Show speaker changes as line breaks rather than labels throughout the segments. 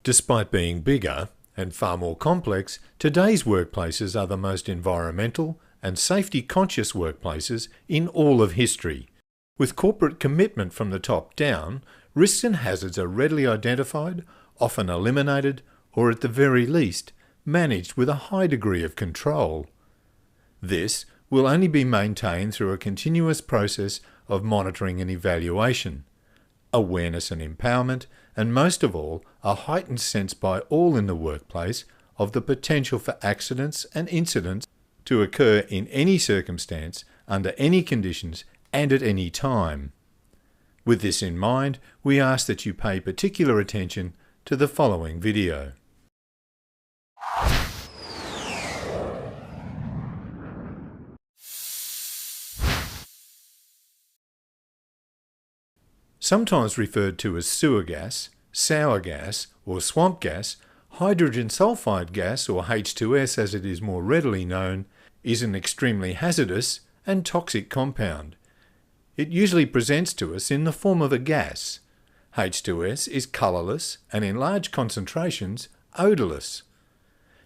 Despite being bigger and far more complex, today's workplaces are the most environmental and safety-conscious workplaces in all of history. With corporate commitment from the top down, risks and hazards are readily identified, often eliminated, or at the very least, managed with a high degree of control. This will only be maintained through a continuous process of monitoring and evaluation, awareness and empowerment, and most of all, a heightened sense by all in the workplace of the potential for accidents and incidents to occur in any circumstance, under any conditions, and at any time. With this in mind, we ask that you pay particular attention to the following video. Sometimes referred to as sewer gas, sour gas, or swamp gas, hydrogen sulfide gas, or H2S as it is more readily known, is an extremely hazardous and toxic compound. It usually presents to us in the form of a gas. H2S is colourless and in large concentrations odourless.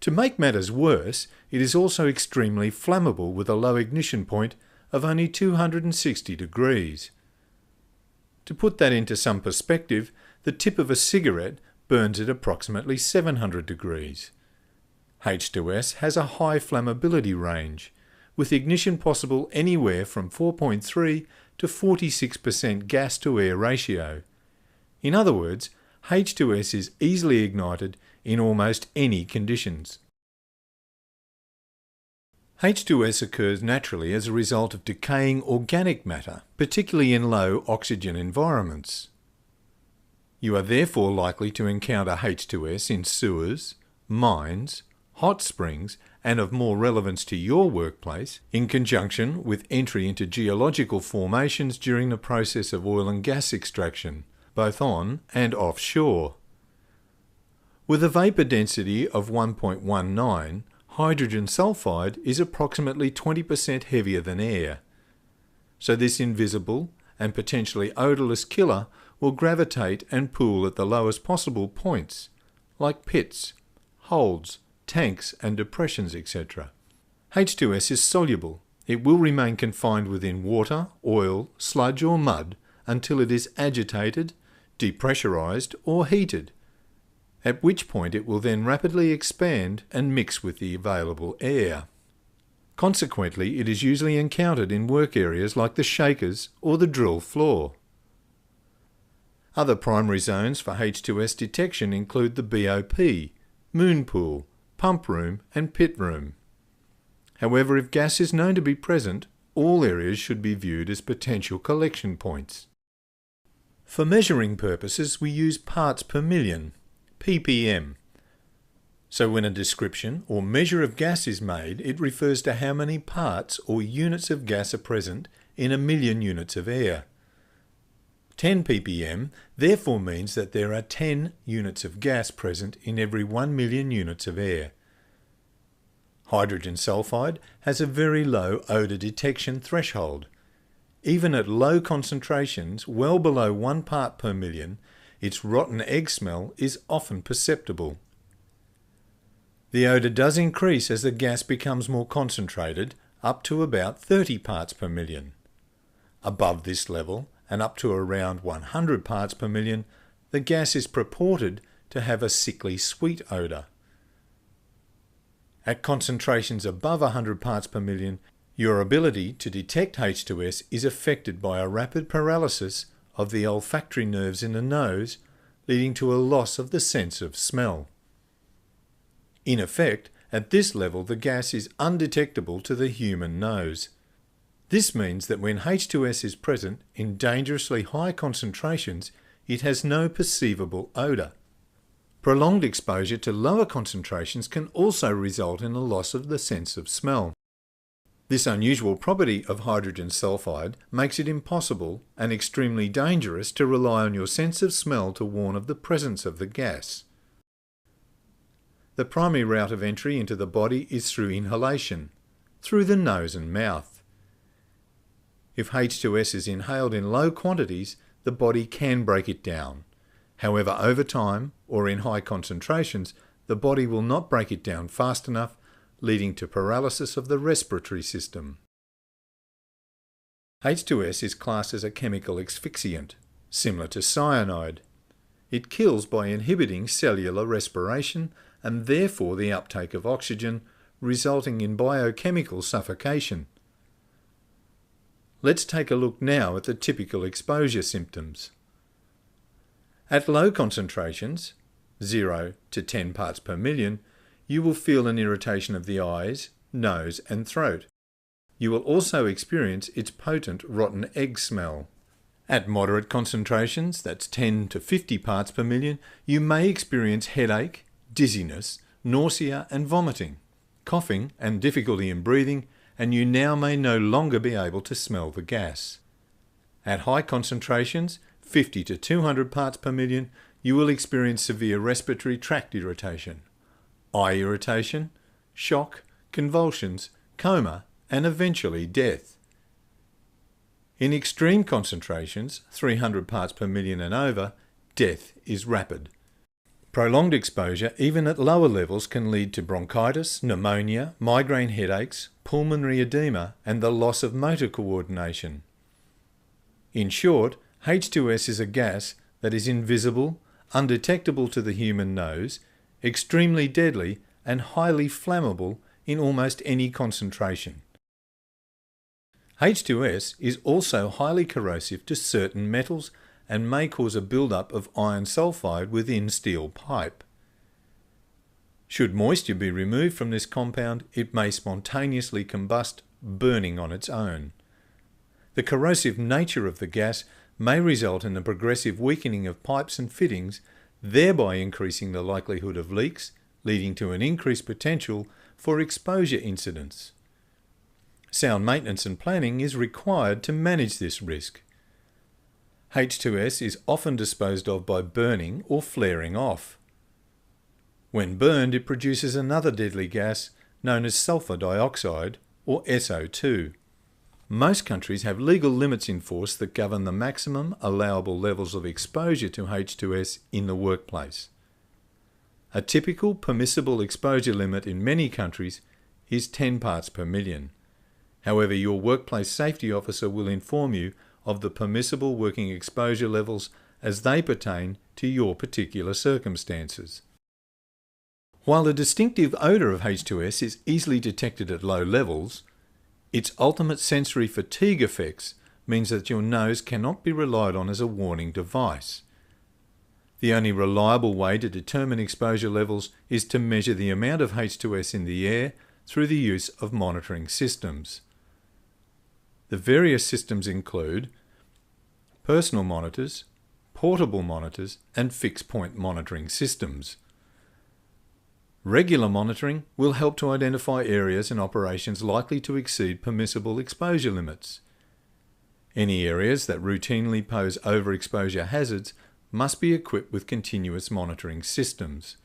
To make matters worse, it is also extremely flammable with a low ignition point of only 260 degrees. To put that into some perspective, the tip of a cigarette burns at approximately 700 degrees. H2S has a high flammability range, with ignition possible anywhere from 4.3 to 46% gas-to-air ratio. In other words, H2S is easily ignited in almost any conditions. H2S occurs naturally as a result of decaying organic matter, particularly in low oxygen environments. You are therefore likely to encounter H2S in sewers, mines, hot springs, and of more relevance to your workplace, in conjunction with entry into geological formations during the process of oil and gas extraction, both on and offshore. With a vapour density of 1.19, hydrogen sulfide is approximately 20% heavier than air. So this invisible and potentially odourless killer will gravitate and pool at the lowest possible points, like pits, holds, tanks and depressions, etc. H2S is soluble. It will remain confined within water, oil, sludge or mud until it is agitated, depressurized or heated, at which point it will then rapidly expand and mix with the available air. Consequently, it is usually encountered in work areas like the shakers or the drill floor. Other primary zones for H2S detection include the BOP, moon pool, pump room and pit room. However, if gas is known to be present, all areas should be viewed as potential collection points. For measuring purposes, we use parts per million, ppm. So when a description or measure of gas is made, it refers to how many parts or units of gas are present in a million units of air. 10 ppm therefore means that there are 10 units of gas present in every 1 million units of air. Hydrogen sulfide has a very low odour detection threshold. Even at low concentrations, well below 1 part per million, its rotten egg smell is often perceptible. The odour does increase as the gas becomes more concentrated, up to about 30 parts per million. Above this level, and up to around 100 parts per million, the gas is purported to have a sickly sweet odour. At concentrations above 100 parts per million, your ability to detect H2S is affected by a rapid paralysis of the olfactory nerves in the nose, leading to a loss of the sense of smell. In effect, at this level the gas is undetectable to the human nose. This means that when H2S is present in dangerously high concentrations, it has no perceivable odour. Prolonged exposure to lower concentrations can also result in a loss of the sense of smell. This unusual property of hydrogen sulfide makes it impossible and extremely dangerous to rely on your sense of smell to warn of the presence of the gas. The primary route of entry into the body is through inhalation, through the nose and mouth. If H2S is inhaled in low quantities, the body can break it down, However, over time or in high concentrations, the body will not break it down fast enough, leading to paralysis of the respiratory system. H2S is classed as a chemical asphyxiant, similar to cyanide. It kills by inhibiting cellular respiration and therefore the uptake of oxygen, resulting in biochemical suffocation. Let's take a look now at the typical exposure symptoms. At low concentrations, 0 to 10 parts per million, you will feel an irritation of the eyes, nose and throat. You will also experience its potent rotten egg smell. At moderate concentrations, that's 10 to 50 parts per million, you may experience headache, dizziness, nausea and vomiting, coughing and difficulty in breathing, and you now may no longer be able to smell the gas. At high concentrations, 50 to 200 parts per million, you will experience severe respiratory tract irritation, eye irritation, shock, convulsions, coma, and eventually death. In extreme concentrations, 300 parts per million and over, death is rapid. Prolonged exposure, even at lower levels, can lead to bronchitis, pneumonia, migraine headaches, pulmonary edema, and the loss of motor coordination. In short, H2S is a gas that is invisible, undetectable to the human nose, extremely deadly, and highly flammable in almost any concentration. H2S is also highly corrosive to certain metals and may cause a build-up of iron sulfide within steel pipe. Should moisture be removed from this compound, it may spontaneously combust, burning on its own. The corrosive nature of the gas may result in the progressive weakening of pipes and fittings, thereby increasing the likelihood of leaks, leading to an increased potential for exposure incidents. Sound maintenance and planning is required to manage this risk. H2S is often disposed of by burning or flaring off. When burned, it produces another deadly gas known as sulfur dioxide, or SO2. Most countries have legal limits in force that govern the maximum allowable levels of exposure to H2S in the workplace. A typical permissible exposure limit in many countries is 10 parts per million. However, your workplace safety officer will inform you of the permissible working exposure levels as they pertain to your particular circumstances. While the distinctive odour of H2S is easily detected at low levels, its ultimate sensory fatigue effects means that your nose cannot be relied on as a warning device. The only reliable way to determine exposure levels is to measure the amount of H2S in the air through the use of monitoring systems. The various systems include personal monitors, portable monitors, and fixed-point monitoring systems. Regular monitoring will help to identify areas and operations likely to exceed permissible exposure limits. Any areas that routinely pose overexposure hazards must be equipped with continuous monitoring systems.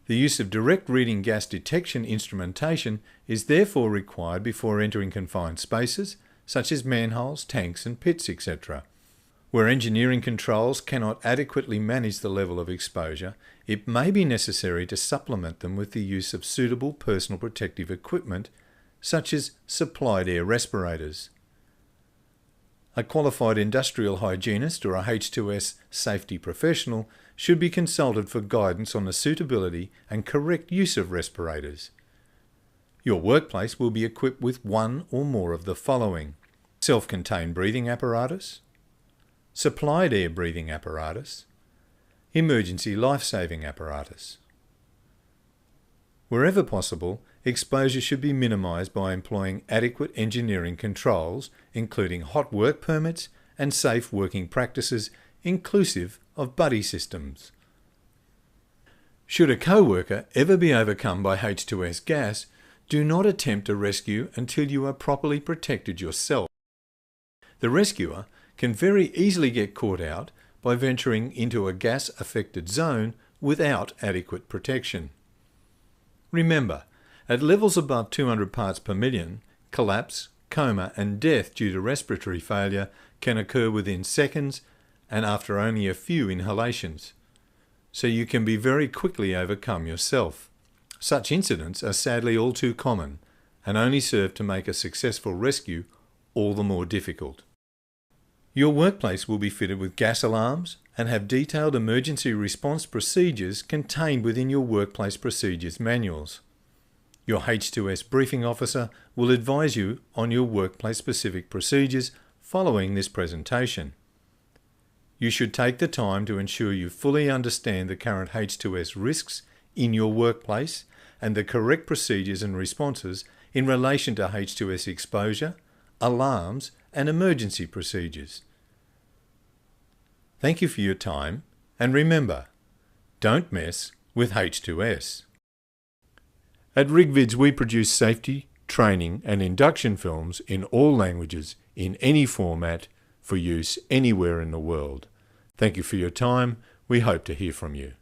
The use of direct reading gas detection instrumentation is therefore required before entering confined spaces, such as manholes, tanks and pits, etc. Where engineering controls cannot adequately manage the level of exposure, it may be necessary to supplement them with the use of suitable personal protective equipment, such as supplied air respirators. A qualified industrial hygienist or a H2S safety professional should be consulted for guidance on the suitability and correct use of respirators. Your workplace will be equipped with one or more of the following: self-contained breathing apparatus, supplied air breathing apparatus, emergency life-saving apparatus. Wherever possible, exposure should be minimised by employing adequate engineering controls, including hot work permits and safe working practices, inclusive of buddy systems. Should a co-worker ever be overcome by H2S gas, do not attempt a rescue until you are properly protected yourself. The rescuer can very easily get caught out by venturing into a gas-affected zone without adequate protection. Remember, at levels above 200 parts per million, collapse, coma and death due to respiratory failure can occur within seconds and after only a few inhalations. so you can be very quickly overcome yourself. Such incidents are sadly all too common and only serve to make a successful rescue all the more difficult. Your workplace will be fitted with gas alarms and have detailed emergency response procedures contained within your workplace procedures manuals. Your H2S briefing officer will advise you on your workplace-specific procedures following this presentation. You should take the time to ensure you fully understand the current H2S risks in your workplace and the correct procedures and responses in relation to H2S exposure, alarms, and emergency procedures. Thank you for your time, and remember, don't mess with H2S. At RigVids, we produce safety, training, and induction films in all languages, in any format, for use anywhere in the world. Thank you for your time. We hope to hear from you.